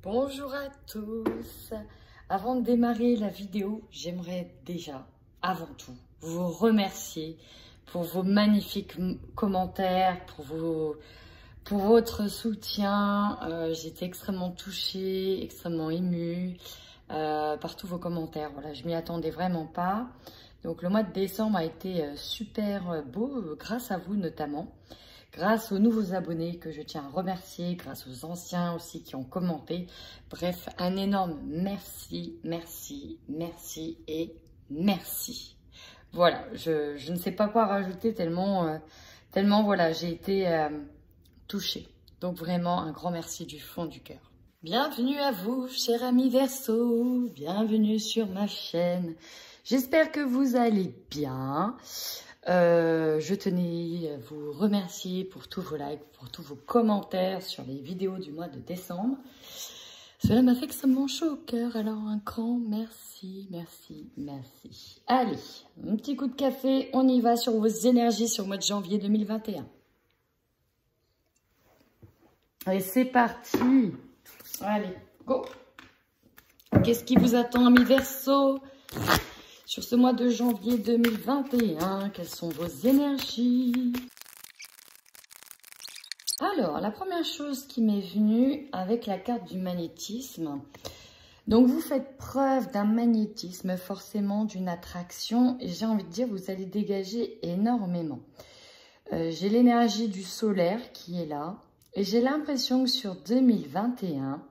Bonjour à tous. Avant de démarrer la vidéo, j'aimerais déjà, avant tout, vous remercier pour vos magnifiques commentaires, pour votre soutien. J'étais extrêmement touchée, extrêmement émue par tous vos commentaires. Voilà, je m'y attendais vraiment pas. Donc le mois de décembre a été super beau, grâce à vous notamment. Grâce aux nouveaux abonnés que je tiens à remercier, grâce aux anciens aussi qui ont commenté. Bref, un énorme merci, merci, merci et merci. Voilà, je ne sais pas quoi rajouter tellement voilà, j'ai été touchée. Donc vraiment un grand merci du fond du cœur. Bienvenue à vous, chers amis Verseau, bienvenue sur ma chaîne. J'espère que vous allez bien. Je tenais à vous remercier pour tous vos likes, pour tous vos commentaires sur les vidéos du mois de décembre. Cela m'a fait extrêmement chaud au cœur, alors un grand merci, merci, merci. Allez, un petit coup de café, on y va sur vos énergies sur le mois de janvier 2021. Allez, c'est parti. Allez, go. Qu'est-ce qui vous attend, amis Verseau ? Sur ce mois de janvier 2021, quelles sont vos énergies? Alors, la première chose qui m'est venue avec la carte du magnétisme. Donc, vous faites preuve d'un magnétisme, forcément d'une attraction. Et j'ai envie de dire, vous allez dégager énormément. J'ai l'énergie du solaire qui est là. Et j'ai l'impression que sur 2021,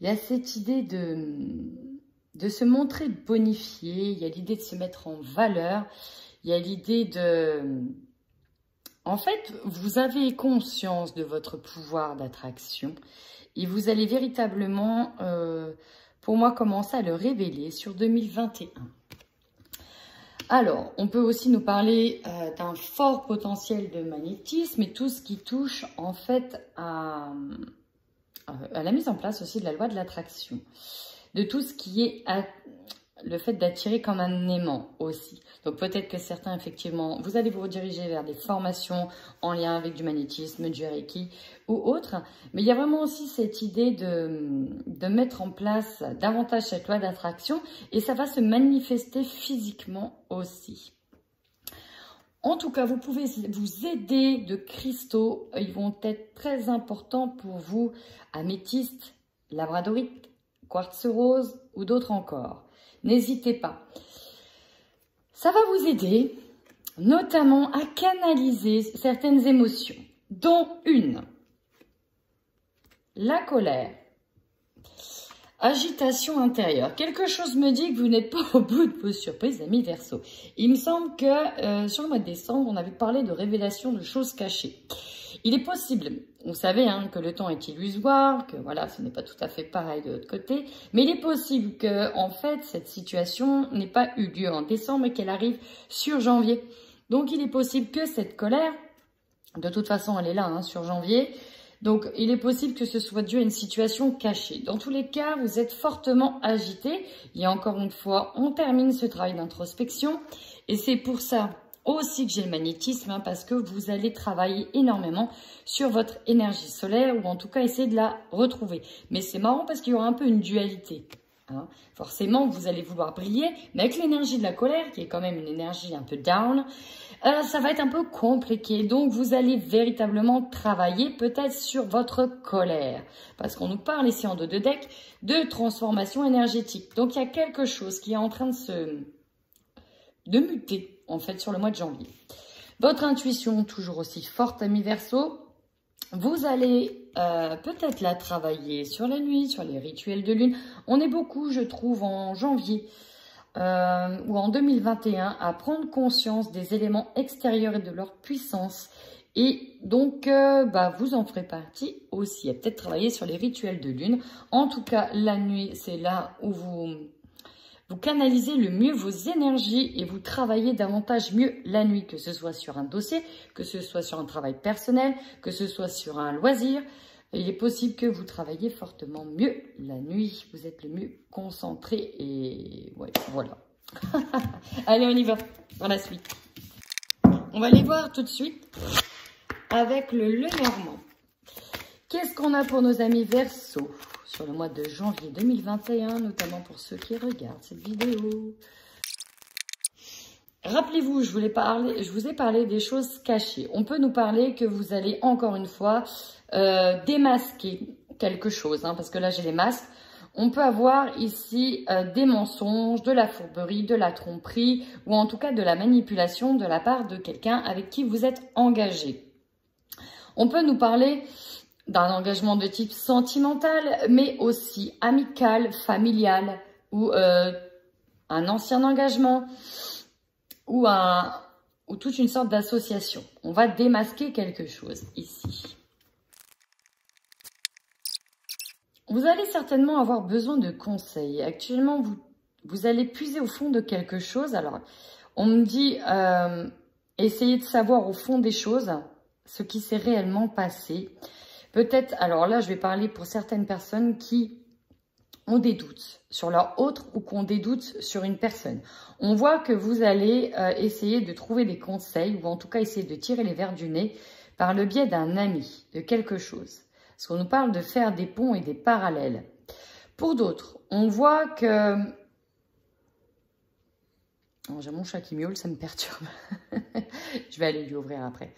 il y a cette idée de se montrer bonifié, il y a l'idée de se mettre en valeur, il y a l'idée de... En fait, vous avez conscience de votre pouvoir d'attraction et vous allez véritablement, pour moi, commencer à le révéler sur 2021. Alors, on peut aussi nous parler d'un fort potentiel de magnétisme et tout ce qui touche en fait à la mise en place aussi de la loi de l'attraction. De tout ce qui est le fait d'attirer comme un aimant aussi. Donc peut-être que certains, effectivement, vous allez vous rediriger vers des formations en lien avec du magnétisme, du Reiki ou autre. Mais il y a vraiment aussi cette idée de mettre en place davantage cette loi d'attraction et ça va se manifester physiquement aussi. En tout cas, vous pouvez vous aider de cristaux. Ils vont être très importants pour vous. Améthyste, labradorite, quartz rose ou d'autres encore. N'hésitez pas. Ça va vous aider notamment à canaliser certaines émotions, dont une, la colère, agitation intérieure. Quelque chose me dit que vous n'êtes pas au bout de vos surprises, amis Verseau. Il me semble que sur le mois de décembre, on avait parlé de révélation de choses cachées. Il est possible, vous savez hein, que le temps est illusoire, que voilà, ce n'est pas tout à fait pareil de l'autre côté, mais il est possible que, en fait, cette situation n'ait pas eu lieu en décembre et qu'elle arrive sur janvier. Donc, il est possible que cette colère, de toute façon, elle est là hein, sur janvier, donc il est possible que ce soit dû à une situation cachée. Dans tous les cas, vous êtes fortement agité. Et encore une fois, on termine ce travail d'introspection et c'est pour ça aussi que j'ai le magnétisme, hein, parce que vous allez travailler énormément sur votre énergie solaire ou en tout cas essayer de la retrouver. Mais c'est marrant parce qu'il y aura un peu une dualité. Hein. Forcément, vous allez vouloir briller, mais avec l'énergie de la colère, qui est quand même une énergie un peu down, ça va être un peu compliqué. Donc, vous allez véritablement travailler peut-être sur votre colère. Parce qu'on nous parle ici en dos de deck de transformation énergétique. Donc, il y a quelque chose qui est en train de muter en fait sur le mois de janvier. Votre intuition toujours aussi forte, amis Verseau. Vous allez peut-être la travailler sur la nuit, sur les rituels de lune. On est beaucoup, je trouve, en janvier ou en 2021 à prendre conscience des éléments extérieurs et de leur puissance. Et donc, vous en ferez partie aussi. Peut-être travailler sur les rituels de lune. En tout cas, la nuit, c'est là où vous canalisez le mieux vos énergies et vous travaillez davantage mieux la nuit, que ce soit sur un dossier, que ce soit sur un travail personnel, que ce soit sur un loisir. Il est possible que vous travaillez fortement mieux la nuit. Vous êtes le mieux concentré et ouais, voilà. Allez, on y va dans la suite. On va aller voir tout de suite avec le Lenormand. Qu'est-ce qu'on a pour nos amis Verseau sur le mois de janvier 2021, notamment pour ceux qui regardent cette vidéo. Rappelez-vous, je vous ai parlé des choses cachées. On peut nous parler que vous allez encore une fois démasquer quelque chose, hein, parce que là j'ai les masques. On peut avoir ici des mensonges, de la fourberie, de la tromperie, ou en tout cas de la manipulation de la part de quelqu'un avec qui vous êtes engagé. On peut nous parler d'un engagement de type sentimental, mais aussi amical, familial, ou un ancien engagement, ou toute une sorte d'association. On va démasquer quelque chose ici. Vous allez certainement avoir besoin de conseils. Actuellement, vous allez puiser au fond de quelque chose. Alors, on me dit, essayez de savoir au fond des choses ce qui s'est réellement passé. Peut-être, alors là, je vais parler pour certaines personnes qui ont des doutes sur leur autre ou qui ont des doutes sur une personne. On voit que vous allez essayer de trouver des conseils ou en tout cas essayer de tirer les vers du nez par le biais d'un ami, de quelque chose. Parce qu'on nous parle de faire des ponts et des parallèles. Pour d'autres, on voit que... Oh, j'ai mon chat qui miaule, ça me perturbe. Je vais aller lui ouvrir après.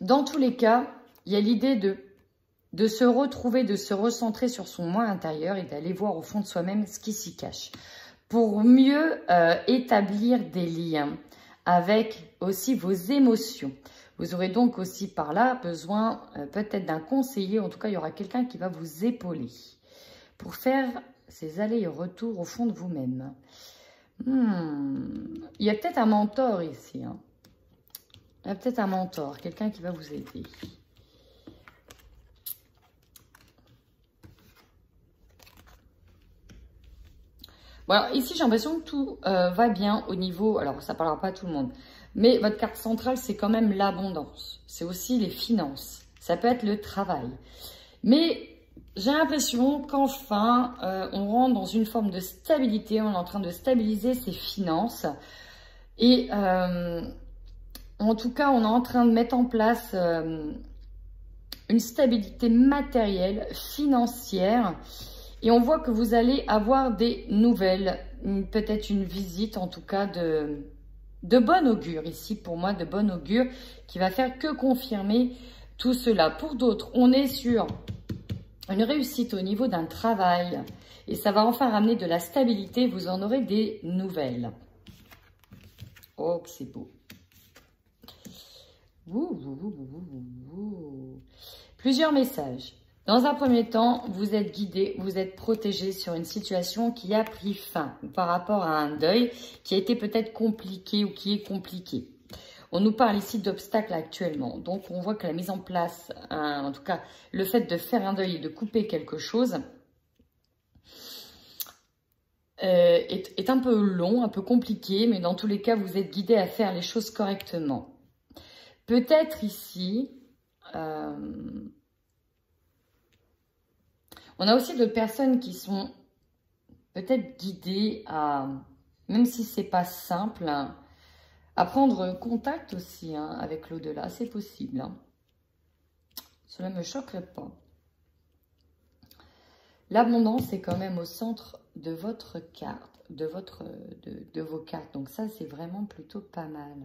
Dans tous les cas, il y a l'idée de se retrouver, de se recentrer sur son moi intérieur et d'aller voir au fond de soi-même ce qui s'y cache. Pour mieux établir des liens avec aussi vos émotions. Vous aurez donc aussi par là besoin peut-être d'un conseiller. En tout cas, il y aura quelqu'un qui va vous épauler pour faire ces allers et retours au fond de vous-même. Il y a peut-être un mentor ici. Hein. Il y a peut-être un mentor, quelqu'un qui va vous aider. Bon, alors ici, j'ai l'impression que tout va bien au niveau... Alors, ça ne parlera pas à tout le monde. Mais votre carte centrale, c'est quand même l'abondance. C'est aussi les finances. Ça peut être le travail. Mais j'ai l'impression qu'enfin, on rentre dans une forme de stabilité. On est en train de stabiliser ses finances. Et en tout cas, on est en train de mettre en place une stabilité matérielle, financière. Et on voit que vous allez avoir des nouvelles, peut-être une visite en tout cas de bon augure ici pour moi, de bon augure qui va faire que confirmer tout cela. Pour d'autres, on est sur une réussite au niveau d'un travail et ça va enfin ramener de la stabilité, vous en aurez des nouvelles. Oh, que c'est beau. Plusieurs messages. Dans un premier temps, vous êtes guidé, vous êtes protégé sur une situation qui a pris fin par rapport à un deuil qui a été peut-être compliqué ou qui est compliqué. On nous parle ici d'obstacles actuellement. Donc, on voit que la mise en place, en tout cas, le fait de faire un deuil et de couper quelque chose est un peu long, un peu compliqué, mais dans tous les cas, vous êtes guidé à faire les choses correctement. Peut-être ici... on a aussi d'autres personnes qui sont peut-être guidées à, même si c'est pas simple, hein, à prendre contact aussi hein, avec l'au-delà. C'est possible. Hein. Cela ne me choquerait pas. L'abondance est quand même au centre de votre carte, de vos cartes. Donc ça, c'est vraiment plutôt pas mal.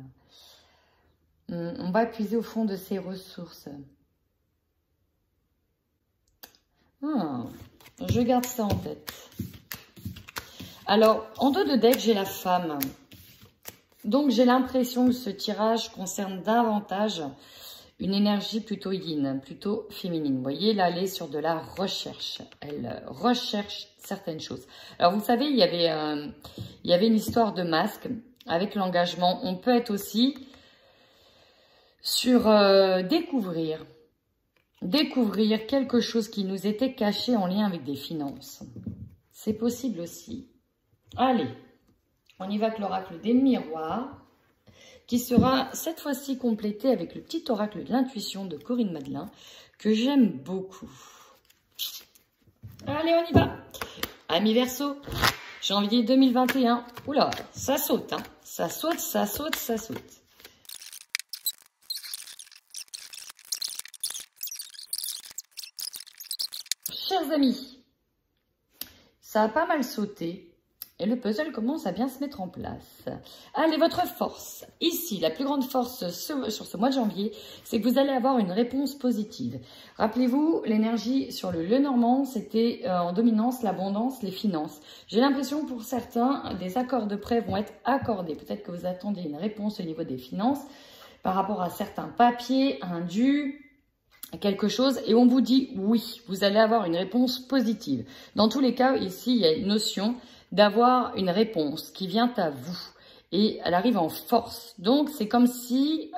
On va puiser au fond de ses ressources. Je garde ça en tête. Alors, en dos de deck, j'ai la femme. Donc, j'ai l'impression que ce tirage concerne davantage une énergie plutôt yin, plutôt féminine. Vous voyez, là, elle est sur de la recherche. Elle recherche certaines choses. Alors, vous savez, il y avait une histoire de masque avec l'engagement. On peut être aussi sur découvrir quelque chose qui nous était caché en lien avec des finances. C'est possible aussi. Allez, on y va avec l'oracle des miroirs, qui sera cette fois-ci complété avec le petit oracle de l'intuition de Corinne Madelin, que j'aime beaucoup. Allez, on y va. Amis Verseau, janvier 2021. Oula, ça saute, hein. Ça saute, ça saute, ça saute. chers amis, ça a pas mal sauté. Et le puzzle commence à bien se mettre en place. Allez, votre force. Ici, la plus grande force sur ce mois de janvier, c'est que vous allez avoir une réponse positive. Rappelez-vous, l'énergie sur le Lenormand, c'était en dominance l'abondance, les finances. J'ai l'impression pour certains, des accords de prêt vont être accordés. Peut-être que vous attendez une réponse au niveau des finances par rapport à certains papiers, un dû, quelque chose, et on vous dit oui, vous allez avoir une réponse positive. Dans tous les cas, ici, il y a une notion d'avoir une réponse qui vient à vous et elle arrive en force. Donc, c'est comme si,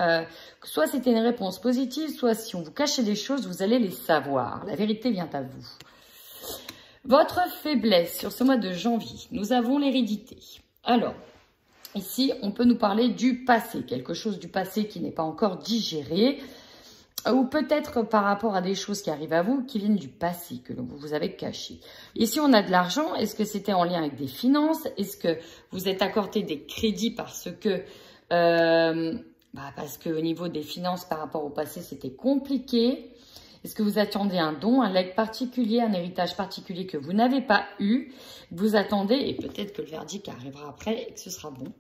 soit c'était une réponse positive, soit si on vous cachait des choses, vous allez les savoir. La vérité vient à vous. Votre faiblesse sur ce mois de janvier, nous avons l'hérédité. Alors, ici, on peut nous parler du passé, quelque chose du passé qui n'est pas encore digéré, ou peut-être par rapport à des choses qui arrivent à vous, qui viennent du passé, que vous avez caché. Ici, on a de l'argent. Est-ce que c'était en lien avec des finances? Est-ce que vous êtes accordé des crédits parce que au niveau des finances, par rapport au passé, c'était compliqué? Est-ce que vous attendez un don, un legs particulier, un héritage particulier que vous n'avez pas eu? Vous attendez, et peut-être que le verdict arrivera après et que ce sera bon.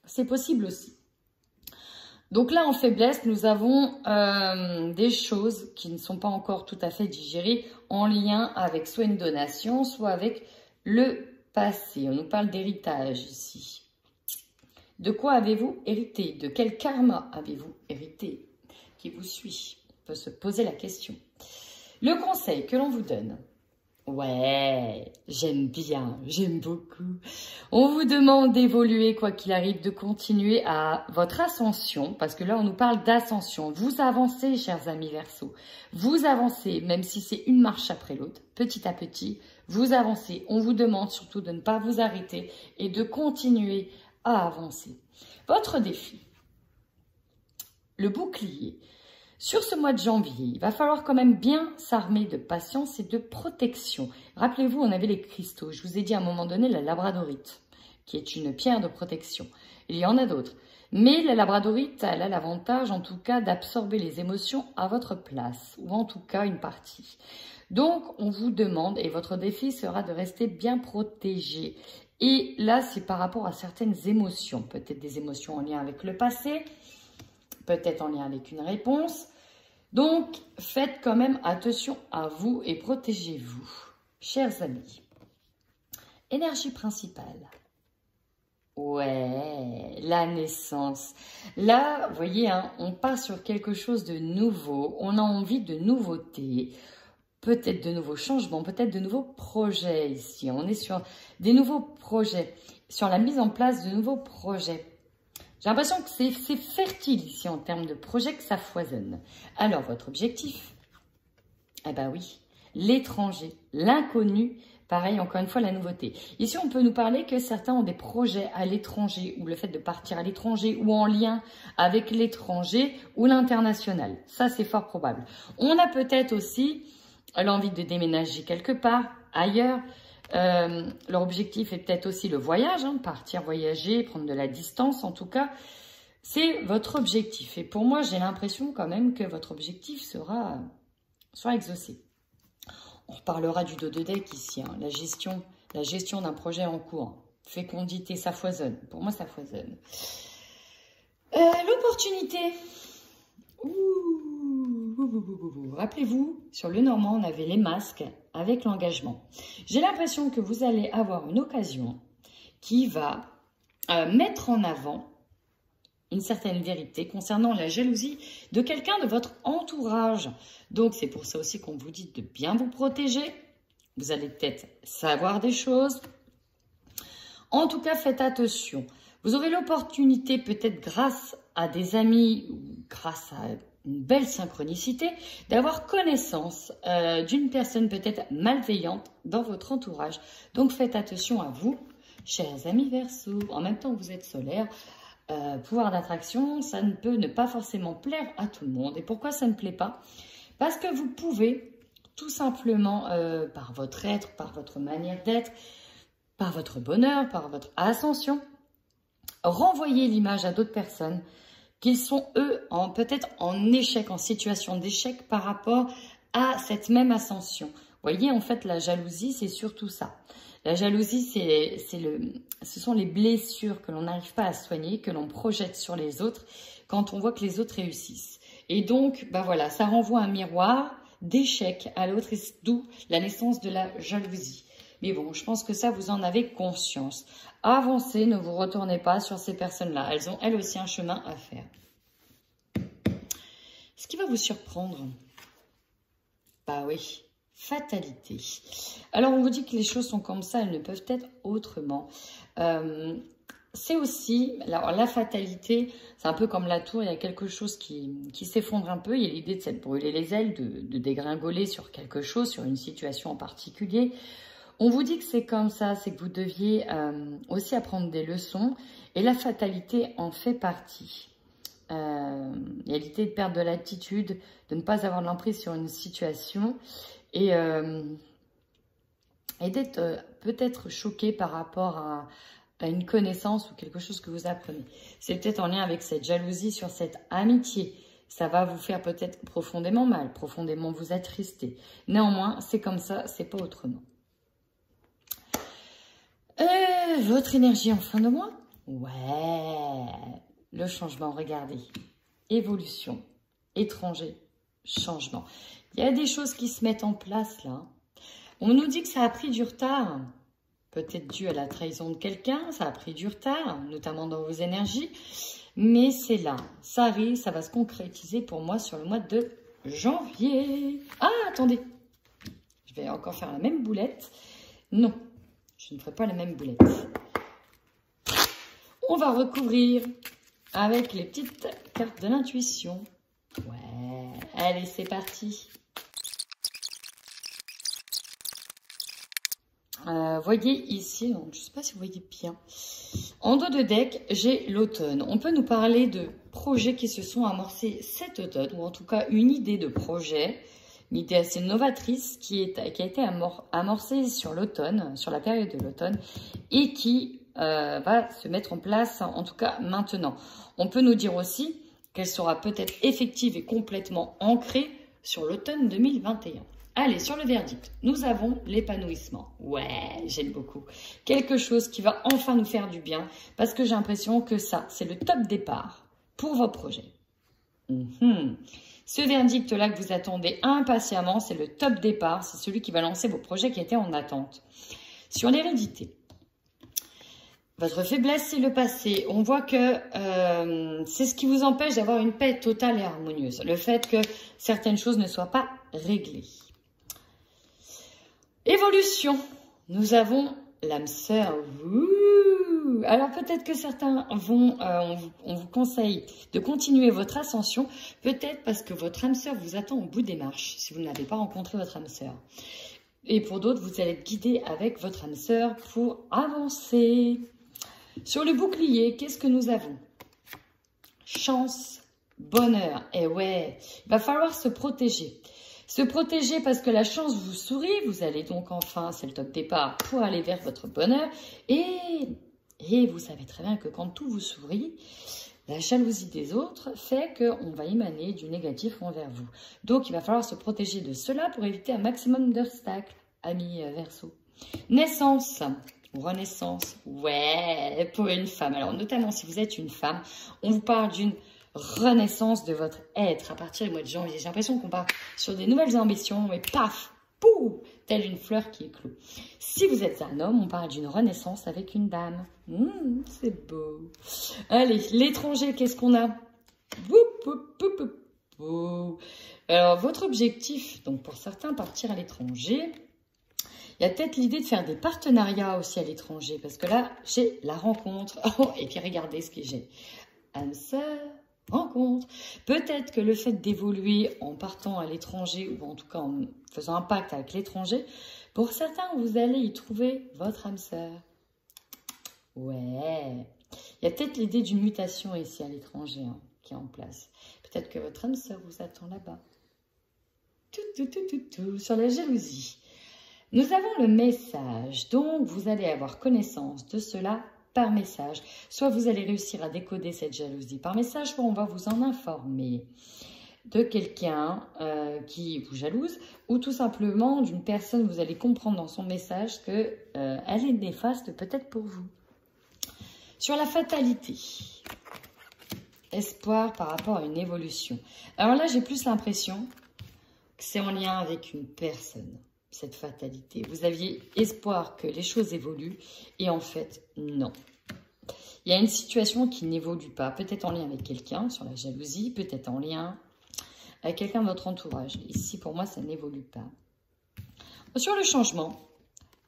C'est possible aussi. Donc là, en faiblesse, nous avons des choses qui ne sont pas encore tout à fait digérées en lien avec soit une donation, soit avec le passé. On nous parle d'héritage ici. De quoi avez-vous hérité? De quel karma avez-vous hérité qui vous suit? On peut se poser la question. Le conseil que l'on vous donne. Ouais, j'aime bien, j'aime beaucoup. On vous demande d'évoluer, quoi qu'il arrive, de continuer à votre ascension, parce que là, on nous parle d'ascension. Vous avancez, chers amis Verseau. Vous avancez, même si c'est une marche après l'autre, petit à petit, vous avancez. On vous demande surtout de ne pas vous arrêter et de continuer à avancer. Votre défi, le bouclier. Sur ce mois de janvier, il va falloir quand même bien s'armer de patience et de protection. Rappelez-vous, on avait les cristaux. Je vous ai dit à un moment donné la labradorite, qui est une pierre de protection. Il y en a d'autres. Mais la labradorite, elle a l'avantage, en tout cas, d'absorber les émotions à votre place, ou en tout cas une partie. Donc, on vous demande, et votre défi sera de rester bien protégé. Et là, c'est par rapport à certaines émotions. Peut-être des émotions en lien avec le passé, peut-être en lien avec une réponse. Donc, faites quand même attention à vous et protégez-vous, chers amis. Énergie principale. Ouais, la naissance. Là, vous voyez, hein, on part sur quelque chose de nouveau. On a envie de nouveautés, peut-être de nouveaux changements, peut-être de nouveaux projets ici. On est sur des nouveaux projets, sur la mise en place de nouveaux projets. J'ai l'impression que c'est fertile ici en termes de projet, que ça foisonne. Alors, votre objectif? Eh ben oui, l'étranger, l'inconnu, pareil, encore une fois, la nouveauté. Ici, on peut nous parler que certains ont des projets à l'étranger, ou le fait de partir à l'étranger, ou en lien avec l'étranger, ou l'international. Ça, c'est fort probable. On a peut-être aussi l'envie de déménager quelque part, ailleurs. Leur objectif est peut-être aussi le voyage, hein, partir voyager, prendre de la distance en tout cas. C'est votre objectif. Et pour moi, j'ai l'impression quand même que votre objectif sera exaucé. On reparlera du dos de deck ici, hein, la gestion d'un projet en cours. Fécondité, ça foisonne. Pour moi, ça foisonne. L'opportunité. Rappelez-vous, sur le Normand, on avait les masques avec l'engagement. J'ai l'impression que vous allez avoir une occasion qui va mettre en avant une certaine vérité concernant la jalousie de quelqu'un de votre entourage. Donc, c'est pour ça aussi qu'on vous dit de bien vous protéger. Vous allez peut-être savoir des choses. En tout cas, faites attention. Vous aurez l'opportunité, peut-être grâce à des amis ou grâce à une belle synchronicité, d'avoir connaissance d'une personne peut-être malveillante dans votre entourage. Donc, faites attention à vous, chers amis Verseau. En même temps, vous êtes solaire. Pouvoir d'attraction, ça ne peut ne pas forcément plaire à tout le monde. Et pourquoi ça ne plaît pas? Parce que vous pouvez tout simplement, par votre être, par votre manière d'être, par votre bonheur, par votre ascension, renvoyer l'image à d'autres personnes qu'ils sont, eux, peut-être en échec, en situation d'échec par rapport à cette même ascension. voyez, en fait, la jalousie, c'est surtout ça. La jalousie, ce sont les blessures que l'on n'arrive pas à soigner, que l'on projette sur les autres quand on voit que les autres réussissent. Et donc, ben voilà, ça renvoie un miroir d'échec à l'autre, d'où la naissance de la jalousie. Mais bon, je pense que ça, vous en avez conscience. Avancez, ne vous retournez pas sur ces personnes-là. Elles ont, elles aussi, un chemin à faire. Ce qui va vous surprendre, bah oui, fatalité. Alors, on vous dit que les choses sont comme ça, elles ne peuvent être autrement. C'est aussi, alors la fatalité, c'est un peu comme la tour, il y a quelque chose qui s'effondre un peu. Il y a l'idée de s'être brûlé les ailes, de dégringoler sur quelque chose, sur une situation en particulier. On vous dit que c'est comme ça, c'est que vous deviez aussi apprendre des leçons. Et la fatalité en fait partie. Il y a l'idée de perdre de l'attitude, de ne pas avoir l'emprise sur une situation. Et d'être peut-être choqué par rapport à une connaissance ou quelque chose que vous apprenez. C'est peut-être en lien avec cette jalousie sur cette amitié. Ça va vous faire peut-être profondément mal, profondément vous attrister. Néanmoins, c'est comme ça, c'est pas autrement. Votre énergie en fin de mois? Ouais, le changement, regardez. Évolution, étranger, changement. Il y a des choses qui se mettent en place là. On nous dit que ça a pris du retard. Peut-être dû à la trahison de quelqu'un, ça a pris du retard, notamment dans vos énergies. Mais c'est là, ça arrive, ça va se concrétiser pour moi sur le mois de janvier. Ah, attendez, je vais encore faire la même boulette. Non, je ne ferai pas la même boulette. On va recouvrir avec les petites cartes de l'intuition. Ouais, allez, c'est parti. Voyez ici, donc, je ne sais pas si vous voyez bien, en dos de deck, j'ai l'automne. On peut nous parler de projets qui se sont amorcés cet automne, ou en tout cas une idée de projet, une idée assez novatrice qui a été amorcée sur l'automne, sur la période de l'automne, et qui va se mettre en place, en tout cas maintenant. On peut nous dire aussi qu'elle sera peut-être effective et complètement ancrée sur l'automne 2021. Allez, sur le verdict, nous avons l'épanouissement. Ouais, j'aime beaucoup. Quelque chose qui va enfin nous faire du bien, parce que j'ai l'impression que ça, c'est le top départ pour vos projets. Ce verdict-là que vous attendez impatiemment, c'est le top départ, c'est celui qui va lancer vos projets qui étaient en attente. Sur l'hérédité, votre faiblesse, c'est le passé. On voit que c'est ce qui vous empêche d'avoir une paix totale et harmonieuse. Le fait que certaines choses ne soient pas réglées. Évolution, nous avons l'âme sœur. Alors peut-être que certains vont, on vous conseille de continuer votre ascension, peut-être parce que votre âme sœur vous attend au bout des marches, si vous n'avez pas rencontré votre âme sœur. Et pour d'autres, vous allez être guidé avec votre âme sœur pour avancer. Sur le bouclier, qu'est-ce que nous avons? Chance, bonheur. Et ouais, il va falloir se protéger. Se protéger parce que la chance vous sourit, vous allez donc enfin, c'est le top départ, pour aller vers votre bonheur. Et vous savez très bien que quand tout vous sourit, la jalousie des autres fait qu'on va émaner du négatif envers vous. Donc, il va falloir se protéger de cela pour éviter un maximum d'obstacles, amis Verseau. Naissance ou renaissance, ouais, pour une femme. Alors, notamment si vous êtes une femme, on vous parle d'une renaissance de votre être à partir du mois de janvier. J'ai l'impression qu'on part sur des nouvelles ambitions et paf, pouf, telle une fleur qui éclot. Si vous êtes un homme, on parle d'une renaissance avec une dame. C'est beau. Allez, l'étranger, qu'est-ce qu'on a? Alors, votre objectif, donc pour certains, partir à l'étranger. Il y a peut-être l'idée de faire des partenariats aussi à l'étranger, parce que là, j'ai la rencontre. Oh, et puis regardez ce que j'ai. Âme sœur, rencontre. Peut-être que le fait d'évoluer en partant à l'étranger, ou en tout cas en faisant un pacte avec l'étranger, pour certains, vous allez y trouver votre âme sœur. Ouais. Il y a peut-être l'idée d'une mutation ici à l'étranger qui est en place. Peut-être que votre âme sœur vous attend là-bas. Sur la jalousie. Nous avons le message, donc vous allez avoir connaissance de cela par message. Soit vous allez réussir à décoder cette jalousie par message, soit on va vous en informer. de quelqu'un qui vous jalouse ou tout simplement d'une personne, vous allez comprendre dans son message qu'elle est néfaste peut-être pour vous. Sur la fatalité, espoir par rapport à une évolution. Alors là, j'ai plus l'impression que c'est en lien avec une personne, cette fatalité. Vous aviez espoir que les choses évoluent et en fait, non. Il y a une situation qui n'évolue pas, peut-être en lien avec quelqu'un, sur la jalousie, peut-être en lien avec quelqu'un de votre entourage. Ici, pour moi, ça n'évolue pas. Sur le changement,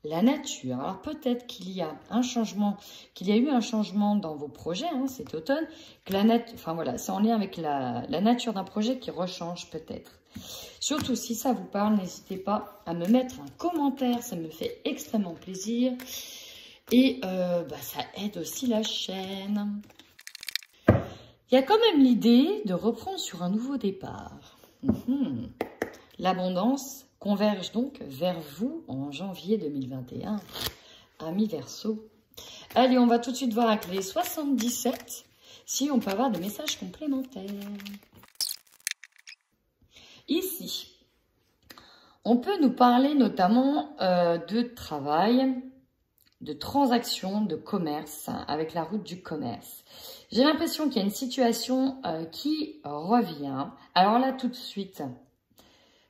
la nature. Alors, peut-être qu'il y a un changement, qu'il y a eu un changement dans vos projets, hein, cet automne, que la nature, enfin voilà, c'est en lien avec la nature d'un projet qui rechange peut-être. Surtout, si ça vous parle, n'hésitez pas à me mettre un commentaire, ça me fait extrêmement plaisir. Et ça aide aussi la chaîne. Il y a quand même l'idée de reprendre sur un nouveau départ. L'abondance converge donc vers vous en janvier 2021. Amis Verseau. Allez, on va tout de suite voir avec les 77 si on peut avoir des messages complémentaires. Ici, on peut nous parler notamment de travail, de transactions, de commerce, avec la route du commerce. J'ai l'impression qu'il y a une situation qui revient. Alors là, tout de suite,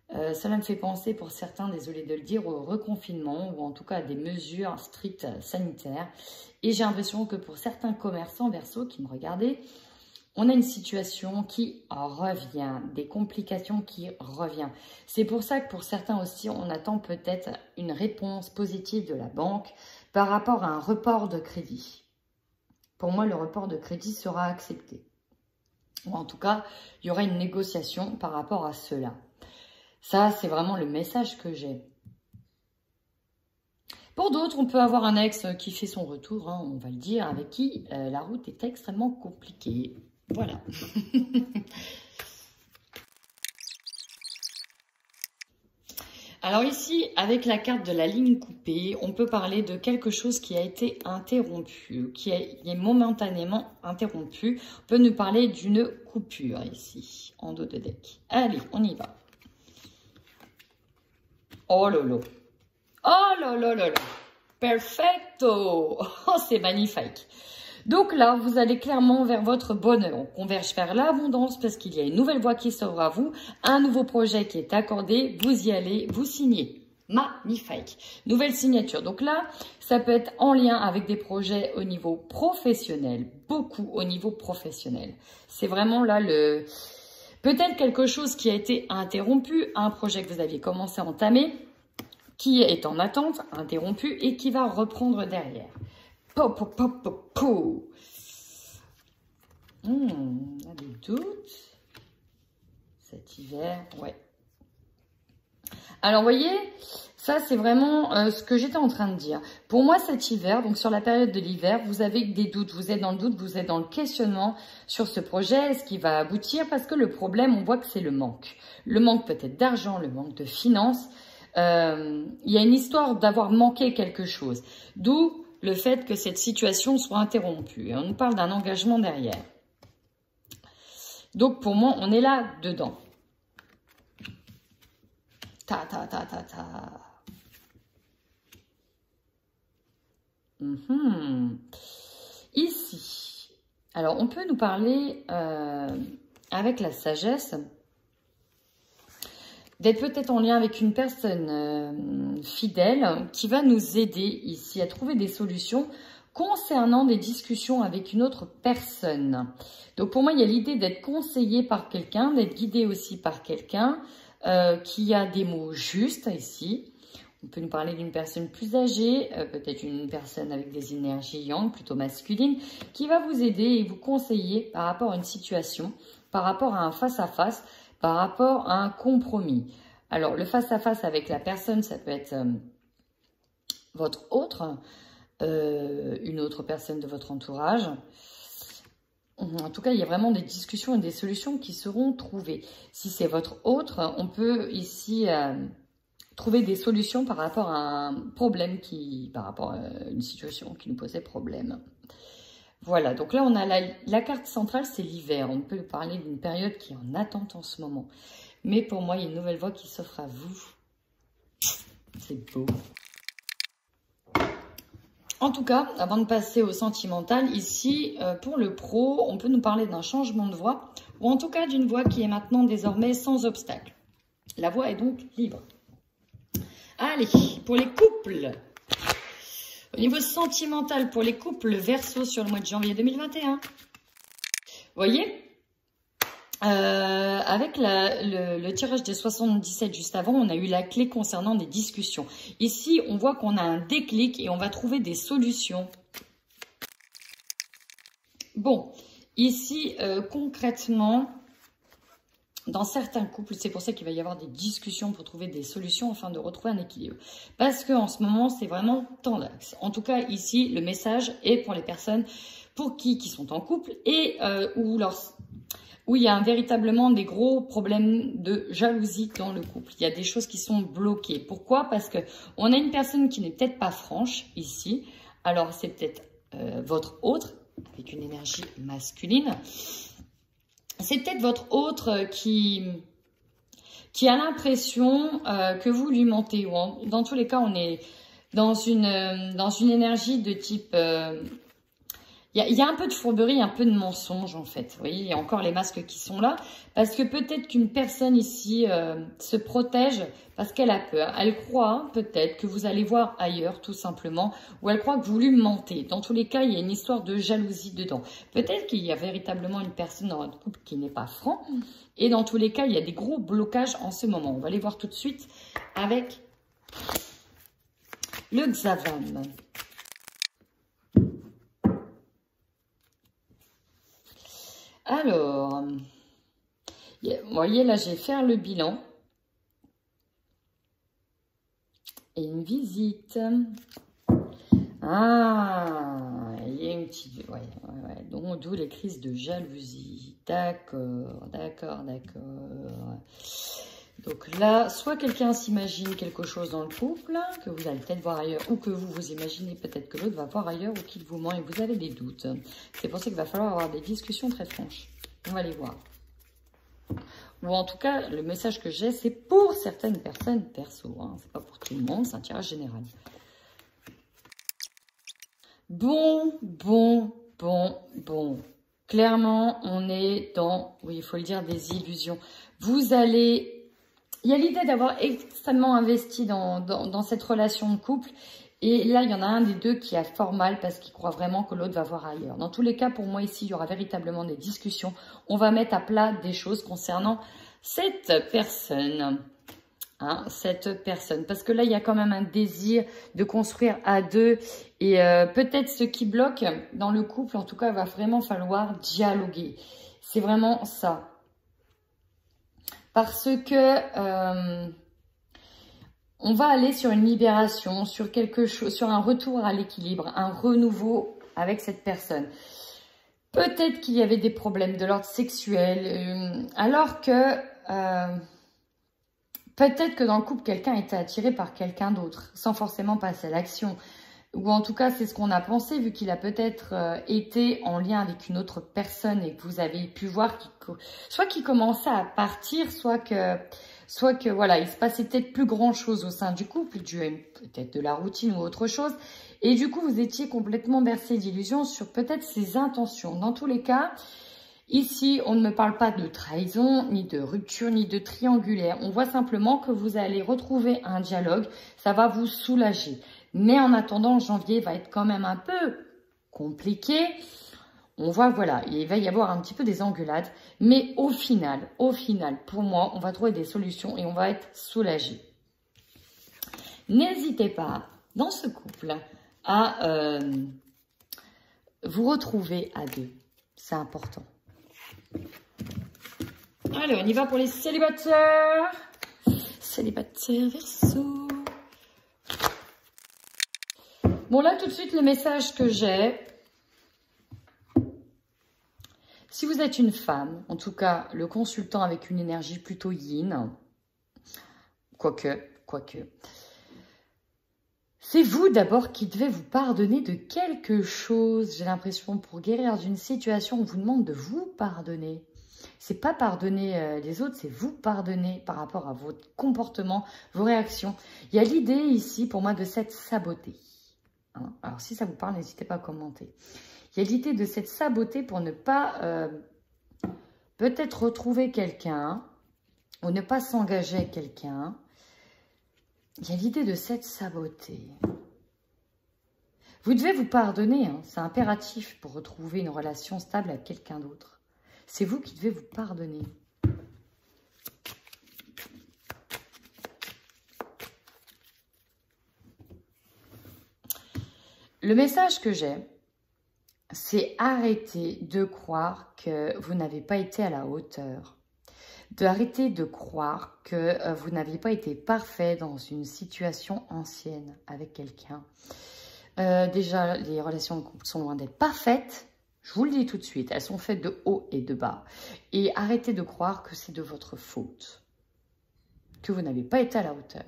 cela me fait penser pour certains, désolé de le dire, au reconfinement ou en tout cas à des mesures strictes sanitaires. Et j'ai l'impression que pour certains commerçants Verseau qui me regardaient, on a une situation qui revient, des complications qui reviennent. C'est pour ça que pour certains aussi, on attend peut-être une réponse positive de la banque par rapport à un report de crédit. Pour moi, le report de crédit sera accepté. Ou en tout cas, il y aura une négociation par rapport à cela. Ça, c'est vraiment le message que j'ai. Pour d'autres, on peut avoir un ex qui fait son retour, hein, on va le dire, avec qui la route est extrêmement compliquée. Voilà. Alors ici, avec la carte de la ligne coupée, on peut parler de quelque chose qui a été interrompu, qui est momentanément interrompu. On peut nous parler d'une coupure ici, en dos de deck. Allez, on y va. Oh lolo. Oh lolo lolo. Perfecto. Oh, c'est magnifique. Donc là, vous allez clairement vers votre bonheur. On converge vers l'abondance parce qu'il y a une nouvelle voie qui s'ouvre à vous, un nouveau projet qui est accordé, vous y allez, vous signez. Magnifique. Nouvelle signature. Donc là, ça peut être en lien avec des projets au niveau professionnel, beaucoup au niveau professionnel. C'est vraiment là le... Peut-être quelque chose qui a été interrompu, un projet que vous aviez commencé à entamer, qui est en attente, interrompu et qui va reprendre derrière. Po, po, po, po, po. On a des doutes. Cet hiver, ouais. Alors, vous voyez, ça, c'est vraiment ce que j'étais en train de dire. Pour moi, cet hiver, donc sur la période de l'hiver, vous avez des doutes. Vous êtes dans le doute, vous êtes dans le questionnement sur ce projet. Est-ce qu'il va aboutir? Parce que le problème, on voit que c'est le manque. Le manque peut-être d'argent, le manque de finances. Il y a une histoire d'avoir manqué quelque chose. D'où le fait que cette situation soit interrompue. Et on nous parle d'un engagement derrière. Donc, pour moi, on est là dedans. Ta, ta, ta, ta, ta. Ici. Alors, on peut nous parler avec la sagesse d'être peut-être en lien avec une personne fidèle qui va nous aider ici à trouver des solutions concernant des discussions avec une autre personne. Donc pour moi, il y a l'idée d'être conseillé par quelqu'un, d'être guidé aussi par quelqu'un qui a des mots justes ici. On peut nous parler d'une personne plus âgée, peut-être une personne avec des énergies yang, plutôt masculines, qui va vous aider et vous conseiller par rapport à une situation, par rapport à un face-à-face, par rapport à un compromis. Alors, le face-à-face avec la personne, ça peut être votre autre, une autre personne de votre entourage. En tout cas, il y a vraiment des discussions et des solutions qui seront trouvées. Si c'est votre autre, on peut ici trouver des solutions par rapport à un problème par rapport à une situation qui nous posait problème. Voilà, donc là, on a la carte centrale, c'est l'hiver. On peut parler d'une période qui est en attente en ce moment. Mais pour moi, il y a une nouvelle voie qui s'offre à vous. C'est beau. En tout cas, avant de passer au sentimental, ici, pour le pro, on peut nous parler d'un changement de voie, ou en tout cas d'une voie qui est maintenant désormais sans obstacle. La voie est donc libre. Allez, pour les couples. Au niveau sentimental, pour les couples Verseau sur le mois de janvier 2021. Vous voyez, avec le tirage des 77 juste avant, on a eu la clé concernant des discussions. Ici, on voit qu'on a un déclic et on va trouver des solutions. Bon, ici, concrètement, dans certains couples, c'est pour ça qu'il va y avoir des discussions pour trouver des solutions afin de retrouver un équilibre. Parce qu'en ce moment, c'est vraiment tendax. En tout cas, ici, le message est pour les personnes pour qui sont en couple et où il y a véritablement des gros problèmes de jalousie dans le couple. Il y a des choses qui sont bloquées. Pourquoi? Parce que on a une personne qui n'est peut-être pas franche ici. Alors, c'est peut-être votre autre, avec une énergie masculine. C'est peut-être votre autre qui a l'impression que vous lui mentez. Ou dans tous les cas, on est dans une énergie de type... Il y a un peu de fourberie, un peu de mensonge en fait. Vous voyez, il y a encore les masques qui sont là. Parce que peut-être qu'une personne ici se protège parce qu'elle a peur. Elle croit peut-être que vous allez voir ailleurs tout simplement. Ou elle croit que vous lui mentez. Dans tous les cas, il y a une histoire de jalousie dedans. Peut-être qu'il y a véritablement une personne dans votre couple qui n'est pas franc. Et dans tous les cas, il y a des gros blocages en ce moment. On va les voir tout de suite avec le Xavam. Alors, vous voyez, là, je vais faire le bilan. Et une visite. Ah, il y a une petite... Ouais. Donc, d'où les crises de jalousie. D'accord. Donc là, soit quelqu'un s'imagine quelque chose dans le couple, que vous allez peut-être voir ailleurs, ou que vous vous imaginez peut-être que l'autre va voir ailleurs, ou qu'il vous ment et vous avez des doutes. C'est pour ça qu'il va falloir avoir des discussions très franches. On va les voir. Ou en tout cas, le message que j'ai, c'est pour certaines personnes perso. Hein. C'est pas pour tout le monde, c'est un tirage général. Bon. Clairement, on est dans, oui, il faut le dire, des illusions. Vous allez... Il y a l'idée d'avoir extrêmement investi dans cette relation de couple. Et là, il y en a un des deux qui a fort mal parce qu'il croit vraiment que l'autre va voir ailleurs. Dans tous les cas, pour moi, ici, il y aura véritablement des discussions. On va mettre à plat des choses concernant cette personne. Hein, cette personne. Parce que là, il y a quand même un désir de construire à deux. Et peut-être ce qui bloque dans le couple, en tout cas, il va vraiment falloir dialoguer. C'est vraiment ça. Parce que on va aller sur une libération, sur quelque chose, sur un retour à l'équilibre, un renouveau avec cette personne. Peut-être qu'il y avait des problèmes de l'ordre sexuel, alors que peut-être que dans le couple, quelqu'un était attiré par quelqu'un d'autre, sans forcément passer à l'action. Ou en tout cas, c'est ce qu'on a pensé, vu qu'il a peut-être été en lien avec une autre personne et que vous avez pu voir soit qu'il commençait à partir, soit que voilà, il se passait peut-être plus grand-chose au sein du couple, dû à peut-être de la routine ou autre chose. Et du coup, vous étiez complètement bercé d'illusions sur peut-être ses intentions. Dans tous les cas, ici, on ne me parle pas de trahison, ni de rupture, ni de triangulaire. On voit simplement que vous allez retrouver un dialogue. Ça va vous soulager. Mais en attendant, janvier va être quand même un peu compliqué. On voit, voilà, il va y avoir un petit peu des engueulades. Mais au final, pour moi, on va trouver des solutions et on va être soulagé. N'hésitez pas, dans ce couple, à vous retrouver à deux. C'est important. Allez, on y va pour les célibataires. Célibataires Verseau. Bon, là, tout de suite, le message que j'ai. Si vous êtes une femme, en tout cas, le consultant avec une énergie plutôt yin, quoique, C'est vous d'abord qui devez vous pardonner de quelque chose. J'ai l'impression pour guérir d'une situation, on vous demande de vous pardonner. C'est pas pardonner les autres, c'est vous pardonner par rapport à votre comportement, vos réactions. Il y a l'idée ici pour moi de s'être saboté. Hein? Alors si ça vous parle, n'hésitez pas à commenter. Il y a l'idée de s'être saboté pour ne pas peut-être retrouver quelqu'un ou ne pas s'engager avec quelqu'un. Il y a l'idée de s'être saboté. Vous devez vous pardonner, hein, c'est impératif pour retrouver une relation stable avec quelqu'un d'autre. C'est vous qui devez vous pardonner. Le message que j'ai, c'est arrêter de croire que vous n'avez pas été à la hauteur. D'arrêter de croire que vous n'aviez pas été parfait dans une situation ancienne avec quelqu'un. Déjà, les relations de couple sont loin d'être parfaites. Je vous le dis tout de suite, elles sont faites de haut et de bas. Et arrêtez de croire que c'est de votre faute, que vous n'avez pas été à la hauteur.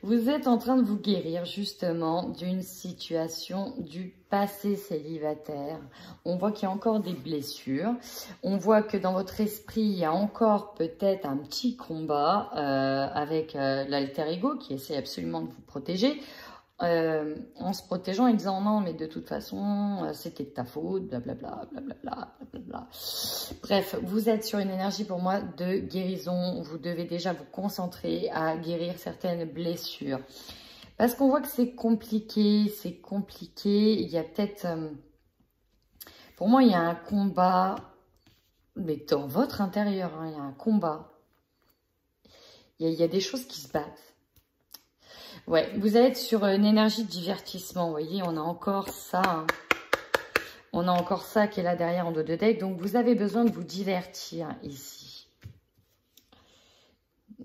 Vous êtes en train de vous guérir justement d'une situation du passé célibataire. On voit qu'il y a encore des blessures. On voit que dans votre esprit, il y a encore peut-être un petit combat avec l'alter ego qui essaie absolument de vous protéger. En se protégeant et disant non mais de toute façon c'était de ta faute, blablabla, blablabla, blablabla. Bref, vous êtes sur une énergie pour moi de guérison. Vous devez déjà vous concentrer à guérir certaines blessures. Parce qu'on voit que c'est compliqué, c'est compliqué. Il y a peut-être, pour moi il y a un combat, mais dans votre intérieur, hein, il y a un combat. Il y a des choses qui se battent. Ouais, vous allez être sur une énergie de divertissement, vous voyez, on a encore ça. Hein. On a encore ça qui est là derrière en dos de deck. Donc, vous avez besoin de vous divertir ici.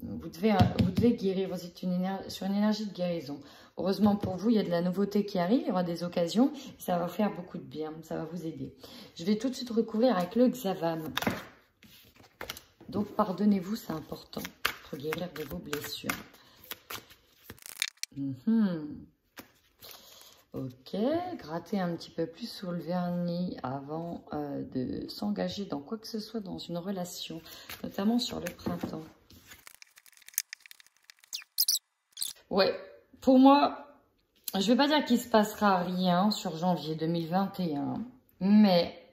Vous devez guérir, vous êtes sur une énergie de guérison. Heureusement pour vous, il y a de la nouveauté qui arrive, il y aura des occasions. Ça va faire beaucoup de bien, ça va vous aider. Je vais tout de suite recouvrir avec le Xavam. Donc, pardonnez-vous, c'est important pour guérir de vos blessures. Ok, grattez un petit peu plus sur le vernis avant de s'engager dans quoi que ce soit dans une relation, notamment sur le printemps. Ouais, pour moi, je ne vais pas dire qu'il ne se passera rien sur janvier 2021, mais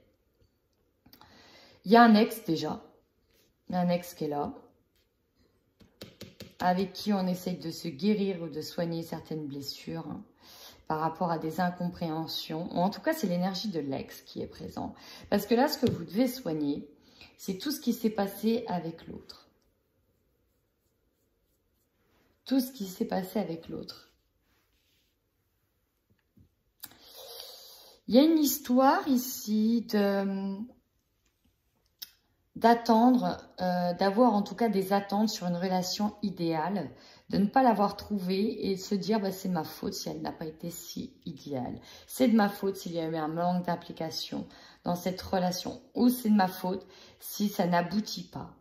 il y a un ex déjà, il y a un ex qui est là, avec qui on essaye de se guérir ou de soigner certaines blessures hein, par rapport à des incompréhensions. Ou en tout cas, c'est l'énergie de l'ex qui est présent. Parce que là, ce que vous devez soigner, c'est tout ce qui s'est passé avec l'autre. Tout ce qui s'est passé avec l'autre. Il y a une histoire ici d'attendre, d'avoir en tout cas des attentes sur une relation idéale, de ne pas l'avoir trouvée et de se dire bah, c'est ma faute si elle n'a pas été si idéale. C'est de ma faute s'il y a eu un manque d'implication dans cette relation ou c'est de ma faute si ça n'aboutit pas.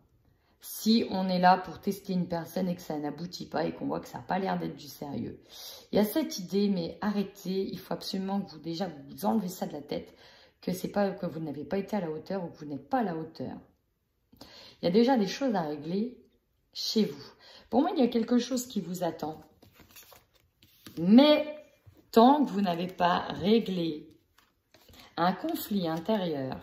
Si on est là pour tester une personne et que ça n'aboutit pas et qu'on voit que ça n'a pas l'air d'être du sérieux. Il y a cette idée, mais arrêtez, il faut absolument que vous enlevez ça de la tête, que c'est pas que vous n'avez pas été à la hauteur ou que vous n'êtes pas à la hauteur. Il y a déjà des choses à régler chez vous. Pour moi, il y a quelque chose qui vous attend. Mais tant que vous n'avez pas réglé un conflit intérieur,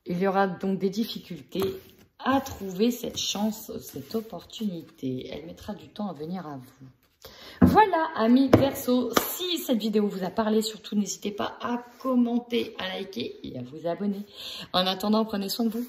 il y aura donc des difficultés à trouver cette chance, cette opportunité. Elle mettra du temps à venir à vous. Voilà, amis Verseau, si cette vidéo vous a parlé, surtout n'hésitez pas à commenter, à liker et à vous abonner. En attendant, prenez soin de vous.